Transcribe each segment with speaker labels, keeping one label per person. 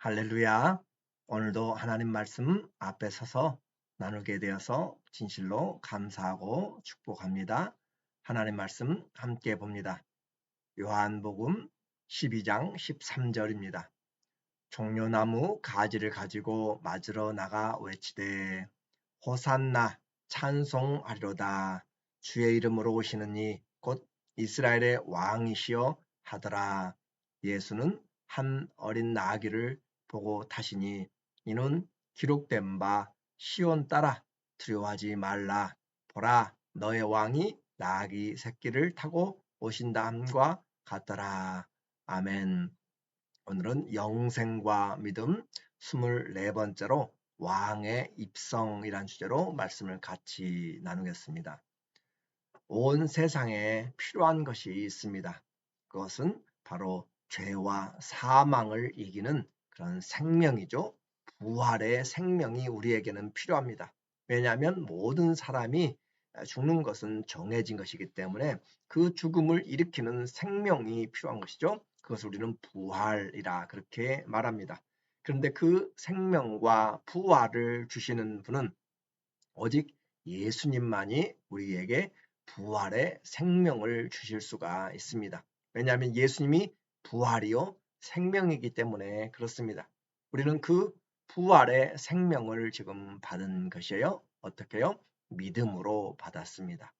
Speaker 1: 할렐루야. 오늘도 하나님 말씀 앞에 서서 나누게 되어서 진실로 감사하고 축복합니다. 하나님 말씀 함께 봅니다. 요한복음 12장 13절입니다. 종려나무 가지를 가지고 맞으러 나가 외치되 호산나 찬송하리로다. 주의 이름으로 오시는 이 곧 이스라엘의 왕이시여 하더라. 예수는 한 어린 나귀를 보고 타시니 이는 기록된 바 시온 따라 두려워하지 말라. 보라 너의 왕이 나귀 새끼를 타고 오신다 함과 같더라. 아멘. 오늘은 영생과 믿음 24번째로 왕의 입성이란 주제로 말씀을 같이 나누겠습니다. 온 세상에 필요한 것이 있습니다. 그것은 바로 죄와 사망을 이기는 그런 생명이죠. 부활의 생명이 우리에게는 필요합니다. 왜냐하면 모든 사람이 죽는 것은 정해진 것이기 때문에 그 죽음을 일으키는 생명이 필요한 것이죠. 그것을 우리는 부활이라 그렇게 말합니다. 그런데 그 생명과 부활을 주시는 분은 오직 예수님만이 우리에게 부활의 생명을 주실 수가 있습니다. 왜냐하면 예수님이 부활이요 생명이기 때문에 그렇습니다. 우리는 그 부활의 생명을 지금 받은 것이에요. 어떻게요? 믿음으로 받았습니다.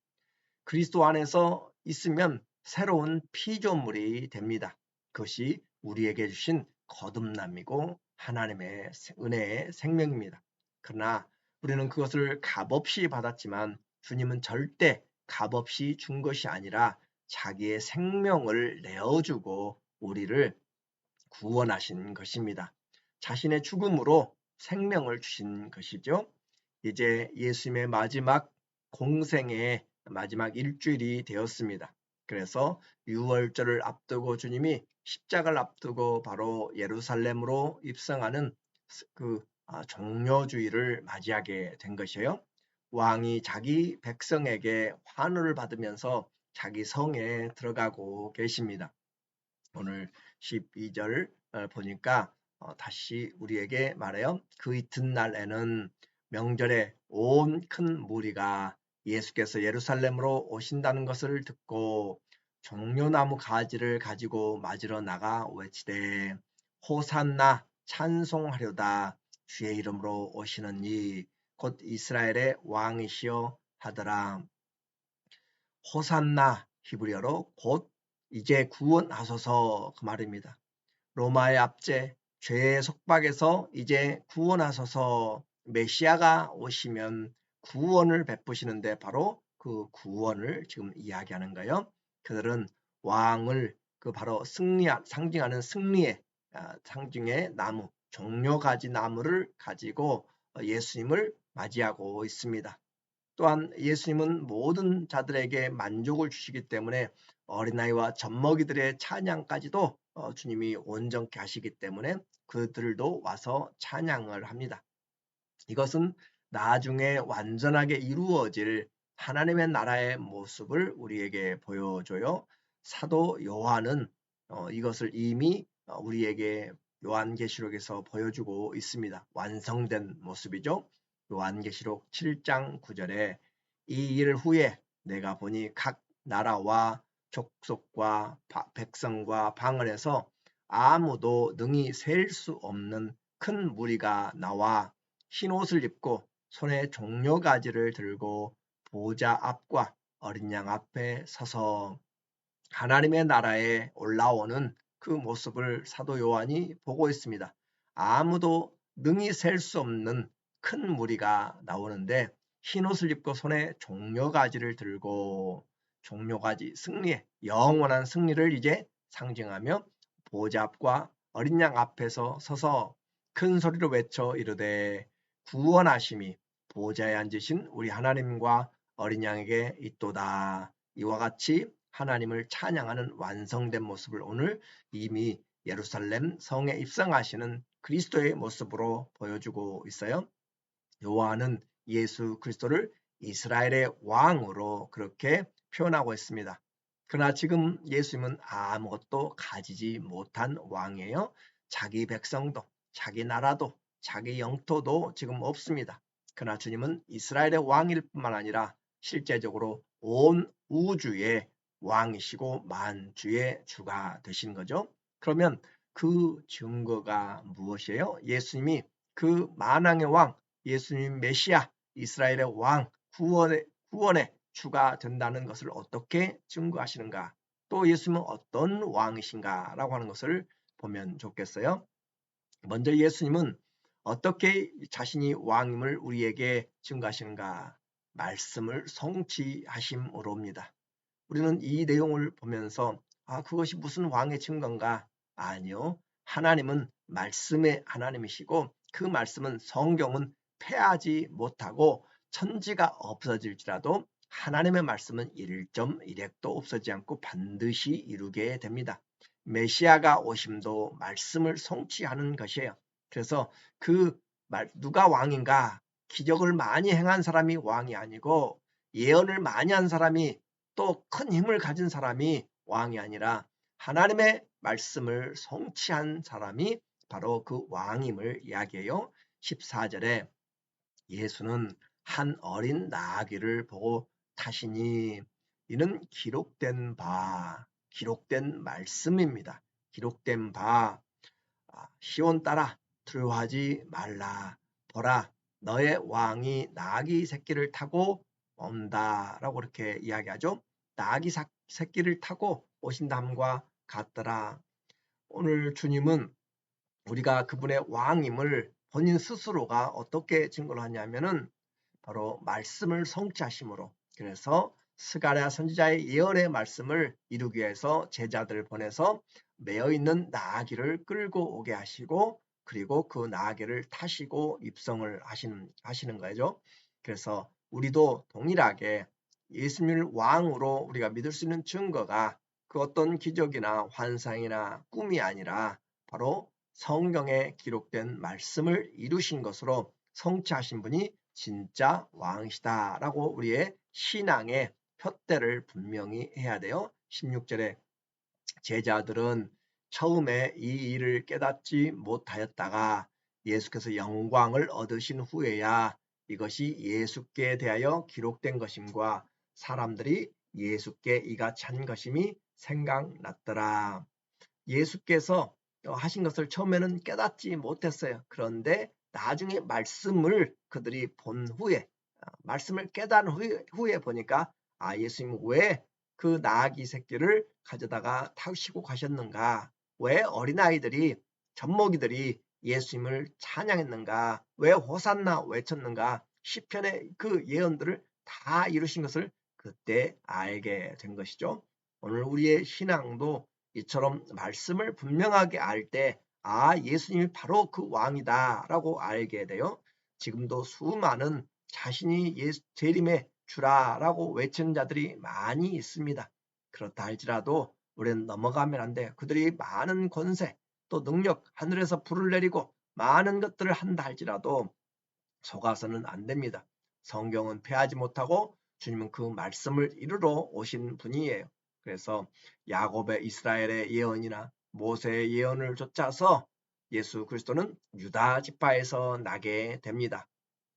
Speaker 1: 그리스도 안에서 있으면 새로운 피조물이 됩니다. 그것이 우리에게 주신 거듭남이고 하나님의 은혜의 생명입니다. 그러나 우리는 그것을 값없이 받았지만 주님은 절대 값없이 준 것이 아니라 자기의 생명을 내어주고 우리를 구원하신 것입니다. 자신의 죽음으로 생명을 주신 것이죠. 이제 예수님의 마지막 공생의 마지막 일주일이 되었습니다. 그래서 유월절을 앞두고 주님이 십자가를 앞두고 바로 예루살렘으로 입성하는 그 종려주의를 맞이하게 된 것이에요. 왕이 자기 백성에게 환호를 받으면서 자기 성에 들어가고 계십니다. 오늘 12절 보니까 다시 우리에게 말해요. 그 이튿날에는 명절에 온 큰 무리가 예수께서 예루살렘으로 오신다는 것을 듣고 종려나무 가지를 가지고 맞으러 나가 외치되 호산나 찬송하려다. 주의 이름으로 오시는 이 곧 이스라엘의 왕이시여 하더라. 호산나 히브리어로 곧 이제 구원하소서 그 말입니다. 로마의 압제, 죄의 속박에서 이제 구원하소서. 메시아가 오시면 구원을 베푸시는데 바로 그 구원을 지금 이야기하는 거예요. 그들은 왕을 그 바로 상징하는 승리의 상징의 나무, 종려가지 나무를 가지고 예수님을 맞이하고 있습니다. 또한 예수님은 모든 자들에게 만족을 주시기 때문에 어린아이와 젖먹이들의 찬양까지도 주님이 온전케 하시기 때문에 그들도 와서 찬양을 합니다. 이것은 나중에 완전하게 이루어질 하나님의 나라의 모습을 우리에게 보여줘요. 사도 요한은 이것을 이미 우리에게 요한계시록에서 보여주고 있습니다. 완성된 모습이죠. 요한계시록 7장 9절에 이 일 후에 내가 보니 각 나라와 족속과 백성과 방언에서 아무도 능히 셀 수 없는 큰 무리가 나와 흰옷을 입고 손에 종려가지를 들고 보좌 앞과 어린 양 앞에 서서 하나님의 나라에 올라오는 그 모습을 사도 요한이 보고 있습니다. 아무도 능히 셀 수 없는 큰 무리가 나오는데 흰옷을 입고 손에 종려가지를 들고 종려가지 승리의 영원한 승리를 이제 상징하며 보좌 앞과 어린 양 앞에서 서서 큰 소리로 외쳐 이르되 구원하심이 보좌에 앉으신 우리 하나님과 어린 양에게 있도다. 이와 같이 하나님을 찬양하는 완성된 모습을 오늘 이미 예루살렘 성에 입성하시는 그리스도의 모습으로 보여주고 있어요. 요한은 예수 그리스도를 이스라엘의 왕으로 그렇게 표현하고 있습니다. 그러나 지금 예수님은 아무것도 가지지 못한 왕이에요. 자기 백성도 자기 나라도 자기 영토도 지금 없습니다. 그러나 주님은 이스라엘의 왕일 뿐만 아니라 실제적으로 온 우주의 왕이시고 만주의 주가 되신 거죠. 그러면 그 증거가 무엇이에요? 예수님이 그 만왕의 왕, 예수님 메시아, 이스라엘의 왕, 구원의 주가 된다는 것을 어떻게 증거하시는가? 또 예수님은 어떤 왕이신가? 라고 하는 것을 보면 좋겠어요. 먼저 예수님은 어떻게 자신이 왕임을 우리에게 증거하시는가? 말씀을 성취하심으로입니다. 우리는 이 내용을 보면서 그것이 무슨 왕의 증거인가? 아니요. 하나님은 말씀의 하나님이시고 그 말씀은 성경은 패하지 못하고 천지가 없어질지라도 하나님의 말씀은 1.1핵도 없어지지 않고 반드시 이루게 됩니다. 메시아가 오심도 말씀을 성취하는 것이에요. 그래서 누가 왕인가? 기적을 많이 행한 사람이 왕이 아니고 예언을 많이 한 사람이 또 큰 힘을 가진 사람이 왕이 아니라 하나님의 말씀을 성취한 사람이 바로 그 왕임을 이야기해요. 14절에 예수는 한 어린 나귀를 보고 타시니 이는 기록된 말씀입니다. 기록된 바 시온 딸아 두려워하지 말라 보라 너의 왕이 나귀 새끼를 타고 온다라고 이렇게 이야기하죠. 나귀 새끼를 타고 오신다함과 같더라. 오늘 주님은 우리가 그분의 왕임을 본인 스스로가 어떻게 증거를 하냐면은 바로 말씀을 성취하심으로, 그래서 스가랴 선지자의 예언의 말씀을 이루기 위해서 제자들을 보내서 매어 있는 나귀를 끌고 오게 하시고 그리고 그 나귀를 타시고 입성을 하시는 거죠. 그래서 우리도 동일하게 예수님을 왕으로 우리가 믿을 수 있는 증거가 그 어떤 기적이나 환상이나 꿈이 아니라 바로 성경에 기록된 말씀을 이루신 것으로 성취하신 분이 진짜 왕이시다라고 우리의 신앙의 푯대를 분명히 해야 돼요. 16절에 제자들은 처음에 이 일을 깨닫지 못하였다가 예수께서 영광을 얻으신 후에야 이것이 예수께 대하여 기록된 것임과 사람들이 예수께 이가 찬 것임이 생각났더라. 예수께서 하신 것을 처음에는 깨닫지 못했어요. 그런데 나중에 말씀을 그들이 본 후에 말씀을 깨달은 후에 보니까 예수님 왜 그 나귀 새끼를 가져다가 타시고 가셨는가? 왜 어린아이들이 젖먹이들이 예수님을 찬양했는가? 왜 호산나 외쳤는가? 시편의 그 예언들을 다 이루신 것을 그때 알게 된 것이죠. 오늘 우리의 신앙도 이처럼 말씀을 분명하게 알 때 예수님이 바로 그 왕이다 라고 알게 돼요. 지금도 수많은 자신이 재림의 주라라고 외치는 자들이 많이 있습니다. 그렇다 할지라도 우리는 넘어가면 안 돼. 그들이 많은 권세 또 능력 하늘에서 불을 내리고 많은 것들을 한다 할지라도 속아서는 안 됩니다. 성경은 패하지 못하고 주님은 그 말씀을 이루러 오신 분이에요. 그래서 야곱의 이스라엘의 예언이나 모세의 예언을 쫓아서 예수 그리스도는 유다 지파에서 나게 됩니다.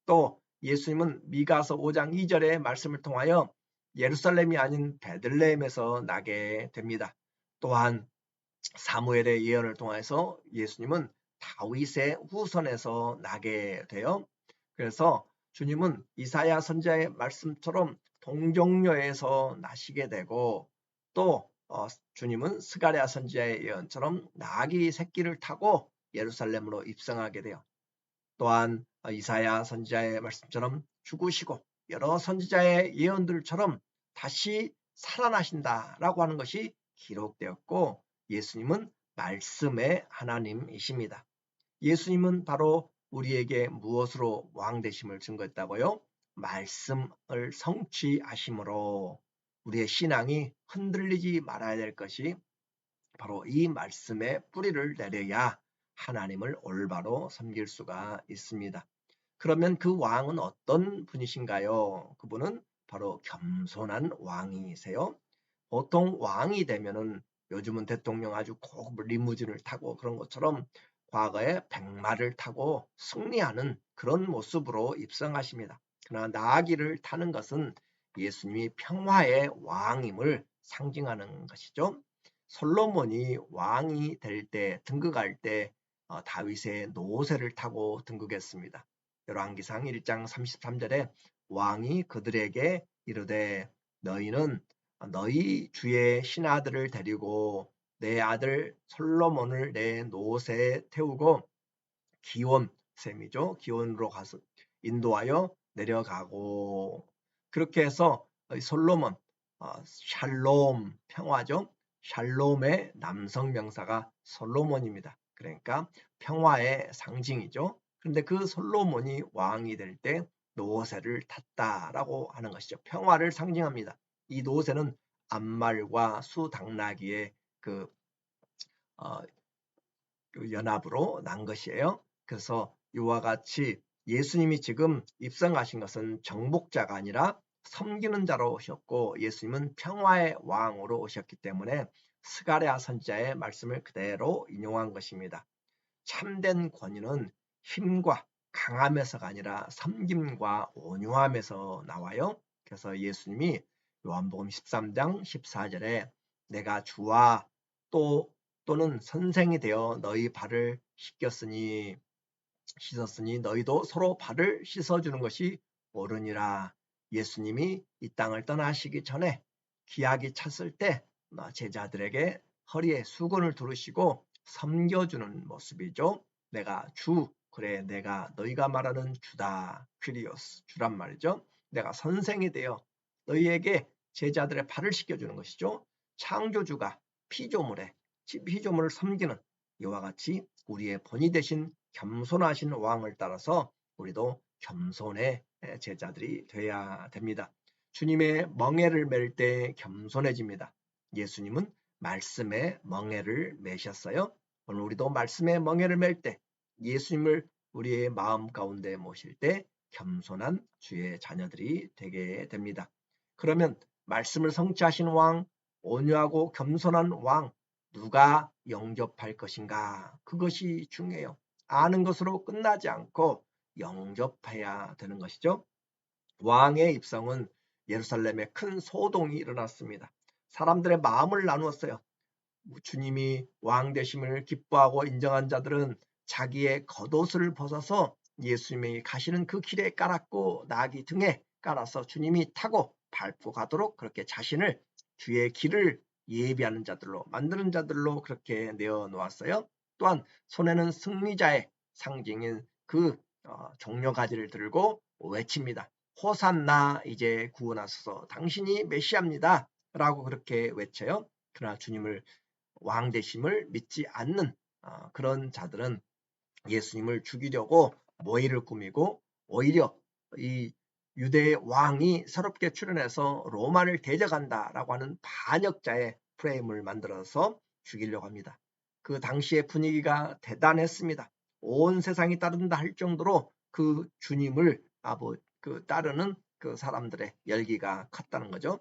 Speaker 1: 또 예수님은 미가서 5장 2절의 말씀을 통하여 예루살렘이 아닌 베들레헴에서 나게 됩니다. 또한 사무엘의 예언을 통해서 예수님은 다윗의 후손에서 나게 돼요. 그래서 주님은 이사야 선지자의 말씀처럼 동정녀에서 나시게 되고 또 주님은 스가랴 선지자의 예언처럼 나귀 새끼를 타고 예루살렘으로 입성하게 돼요. 또한 이사야 선지자의 말씀처럼 죽으시고 여러 선지자의 예언들처럼 다시 살아나신다라고 하는 것이 기록되었고 예수님은 말씀의 하나님이십니다. 예수님은 바로 우리에게 무엇으로 왕되심을 증거했다고요? 말씀을 성취하심으로 우리의 신앙이 흔들리지 말아야 될 것이 바로 이 말씀에 뿌리를 내려야 하나님을 올바로 섬길 수가 있습니다. 그러면 그 왕은 어떤 분이신가요? 그분은 바로 겸손한 왕이세요. 보통 왕이 되면은 요즘은 대통령 아주 고급 리무진을 타고 그런 것처럼 과거에 백마를 타고 승리하는 그런 모습으로 입성하십니다. 그러나 나귀를 타는 것은 예수님이 평화의 왕임을 상징하는 것이죠. 솔로몬이 왕이 될 때, 등극할 때 다윗의 노새를 타고 등극했습니다. 열왕기상 1장 33절에 왕이 그들에게 이르되 너희는 너희 주의 신하들을 데리고 내 아들 솔로몬을 내 노새에 태우고 기온 셈이죠. 기온으로 가서 인도하여 내려가고 그렇게 해서 솔로몬 샬롬 평화죠. 샬롬의 남성 명사가 솔로몬입니다. 그러니까 평화의 상징이죠. 그런데 그 솔로몬이 왕이 될 때 노새를 탔다라고 하는 것이죠. 평화를 상징합니다. 이 노새는 암말과 수당나귀의 그 연합으로 난 것이에요. 그래서 이와 같이 예수님이 지금 입성하신 것은 정복자가 아니라 섬기는 자로 오셨고 예수님은 평화의 왕으로 오셨기 때문에 스가랴 선지자의 말씀을 그대로 인용한 것입니다. 참된 권위는 힘과 강함에서가 아니라 섬김과 온유함에서 나와요. 그래서 예수님이 요한복음 13장 14절에 내가 주와 또는 선생이 되어 너희 발을 씻었으니 너희도 서로 발을 씻어주는 것이 옳으니라. 예수님이 이 땅을 떠나시기 전에 기약이 찼을 때 제자들에게 허리에 수건을 두르시고 섬겨주는 모습이죠. 내가 주, 그래 내가 너희가 말하는 주다. 퀴리오스, 주란 말이죠. 내가 선생이 되어 너희에게 제자들의 발을 씻겨주는 것이죠. 창조주가 피조물을 섬기는 이와 같이 우리의 본이 되신 겸손하신 왕을 따라서 우리도 겸손의 제자들이 되어야 됩니다. 주님의 멍에를 맬 때 겸손해집니다. 예수님은 말씀의 멍에를 매셨어요. 오늘 우리도 말씀의 멍에를 맬 때 예수님을 우리의 마음 가운데 모실 때 겸손한 주의 자녀들이 되게 됩니다. 그러면 말씀을 성취하신 왕, 온유하고 겸손한 왕, 누가 영접할 것인가? 그것이 중요해요. 아는 것으로 끝나지 않고 영접해야 되는 것이죠. 왕의 입성은 예루살렘에 큰 소동이 일어났습니다. 사람들의 마음을 나누었어요. 주님이 왕 되심을 기뻐하고 인정한 자들은 자기의 겉옷을 벗어서 예수님이 가시는 그 길에 깔았고 나귀 등에 깔아서 주님이 타고 밟고 가도록 그렇게 자신을 주의 길을 예비하는 자들로 만드는 자들로 그렇게 내어놓았어요. 또한 손에는 승리자의 상징인 그 종려가지를 들고 외칩니다. 호산나 이제 구원하소서 당신이 메시아입니다 라고 그렇게 외쳐요. 그러나 주님을 왕 되심을 믿지 않는 그런 자들은 예수님을 죽이려고 모의를 꾸미고 오히려 이 유대의 왕이 새롭게 출현해서 로마를 대적한다라고 하는 반역자의 프레임을 만들어서 죽이려고 합니다. 그 당시의 분위기가 대단했습니다. 온 세상이 따른다 할 정도로 그 주님을 따르는 그 사람들의 열기가 컸다는 거죠.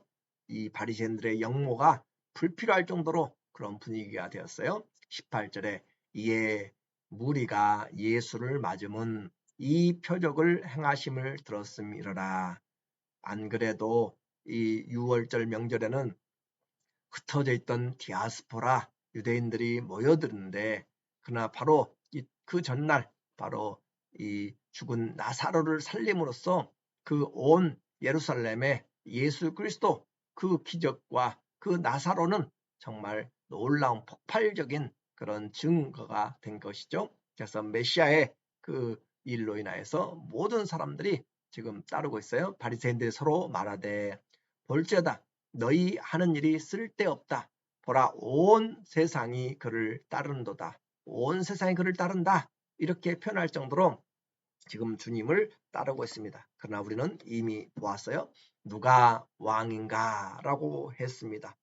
Speaker 1: 이 바리새인들의 역모가 불필요할 정도로 그런 분위기가 되었어요. 18절에 이에 무리가 예수를 맞으면 이 표적을 행하심을 들었음이러라. 안 그래도 이 6월절 명절에는 흩어져 있던 디아스포라 유대인들이 모여드는데 그러나 바로 그 전날 바로 이 죽은 나사로를 살림으로써 그 온 예루살렘에 예수 그리스도 그 기적과 그 나사로는 정말 놀라운 폭발적인 그런 증거가 된 것이죠. 그래서 메시아의 그 일로 인하여서 모든 사람들이 지금 따르고 있어요. 바리새인들이 서로 말하되 볼지어다 너희 하는 일이 쓸데없다. 보라 온 세상이 그를 따르는도다. 온 세상이 그를 따른다. 이렇게 표현할 정도로 지금 주님을 따르고 있습니다. 그러나 우리는 이미 보았어요. 누가 왕인가 라고 했습니다.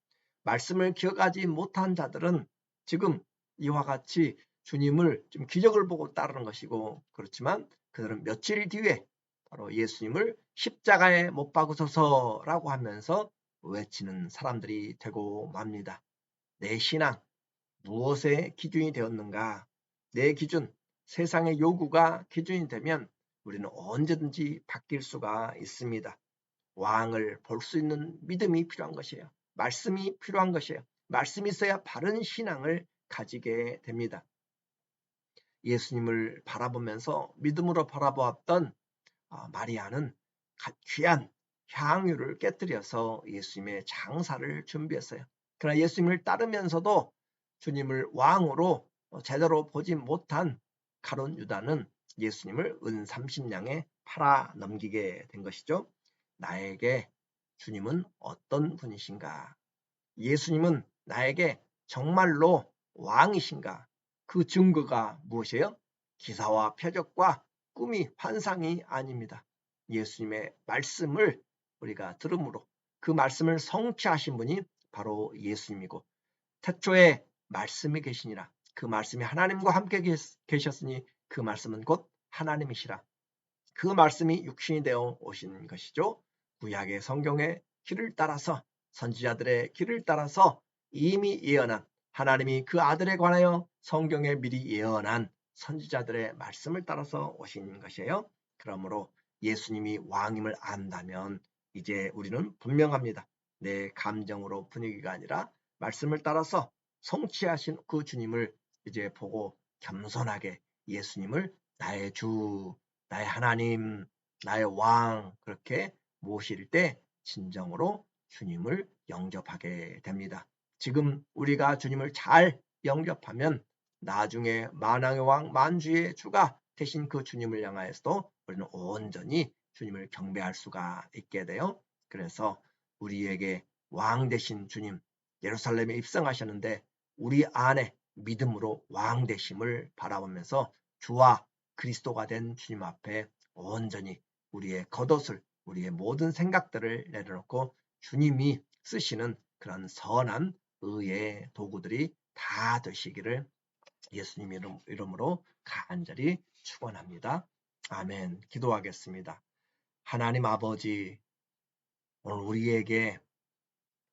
Speaker 1: 말씀을 기억하지 못한 자들은 지금 이와 같이 주님을 좀 기적을 보고 따르는 것이고 그렇지만 그들은 며칠 뒤에 바로 예수님을 십자가에 못 박으소서라고 하면서 외치는 사람들이 되고 맙니다. 내 신앙 무엇의 기준이 되었는가? 내 기준, 세상의 요구가 기준이 되면 우리는 언제든지 바뀔 수가 있습니다. 왕을 볼 수 있는 믿음이 필요한 것이에요. 말씀이 필요한 것이에요. 말씀이 있어야 바른 신앙을 가지게 됩니다. 예수님을 바라보면서 믿음으로 바라보았던 마리아는 귀한 향유를 깨뜨려서 예수님의 장사를 준비했어요. 그러나 예수님을 따르면서도 주님을 왕으로 제대로 보지 못한 가룟 유다는 예수님을 은 30냥에 팔아 넘기게 된 것이죠. 나에게 주님은 어떤 분이신가? 예수님은 나에게 정말로 왕이신가? 그 증거가 무엇이에요? 기사와 표적과 꿈이 환상이 아닙니다. 예수님의 말씀을 우리가 들음으로 그 말씀을 성취하신 분이 바로 예수님이고, 태초에 말씀이 계시니라. 그 말씀이 하나님과 함께 계셨으니 그 말씀은 곧 하나님이시라. 그 말씀이 육신이 되어 오신 것이죠. 구약의 성경의 길을 따라서, 선지자들의 길을 따라서 이미 예언한, 하나님이 그 아들에 관하여 성경에 미리 예언한 선지자들의 말씀을 따라서 오신 것이에요. 그러므로 예수님이 왕임을 안다면 이제 우리는 분명합니다. 내 감정으로 분위기가 아니라 말씀을 따라서 성취하신 그 주님을 이제 보고 겸손하게 예수님을 나의 주, 나의 하나님, 나의 왕, 그렇게 모실 때 진정으로 주님을 영접하게 됩니다. 지금 우리가 주님을 잘 영접하면 나중에 만왕의 왕, 만주의 주가 되신 그 주님을 향하여서도 우리는 온전히 주님을 경배할 수가 있게 돼요. 그래서 우리에게 왕 되신 주님, 예루살렘에 입성하셨는데 우리 안에 믿음으로 왕 되심을 바라보면서 주와 그리스도가 된 주님 앞에 온전히 우리의 겉옷을, 우리의 모든 생각들을 내려놓고 주님이 쓰시는 그런 선한 의의 도구들이 다 되시기를 예수님 이름으로 간절히 축원합니다. 아멘. 기도하겠습니다. 하나님 아버지, 오늘 우리에게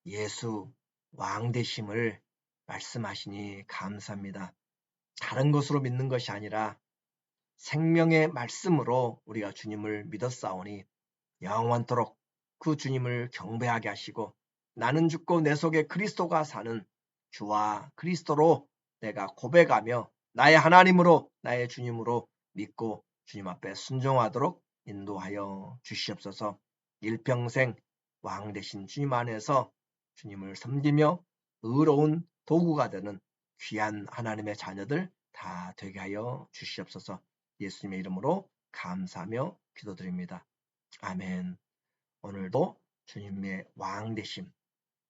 Speaker 1: 예수 왕 되심을 말씀하시니 감사합니다. 다른 것으로 믿는 것이 아니라 생명의 말씀으로 우리가 주님을 믿었사오니 영원토록 그 주님을 경배하게 하시고, 나는 죽고 내 속에 그리스도가 사는 주와 그리스도로 내가 고백하며 나의 하나님으로, 나의 주님으로 믿고 주님 앞에 순종하도록 인도하여 주시옵소서. 일평생 왕 되신 주님 안에서 주님을 섬기며 의로운 도구가 되는 귀한 하나님의 자녀들 다 되게 하여 주시옵소서. 예수님의 이름으로 감사하며 기도드립니다. 아멘. 오늘도 주님의 왕 되심,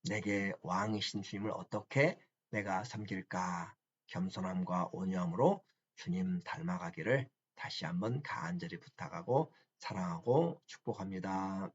Speaker 1: 내게 왕이신 주님을 어떻게 내가 섬길까? 겸손함과 온유함으로 주님 닮아가기를 다시 한번 간절히 부탁하고 사랑하고 축복합니다.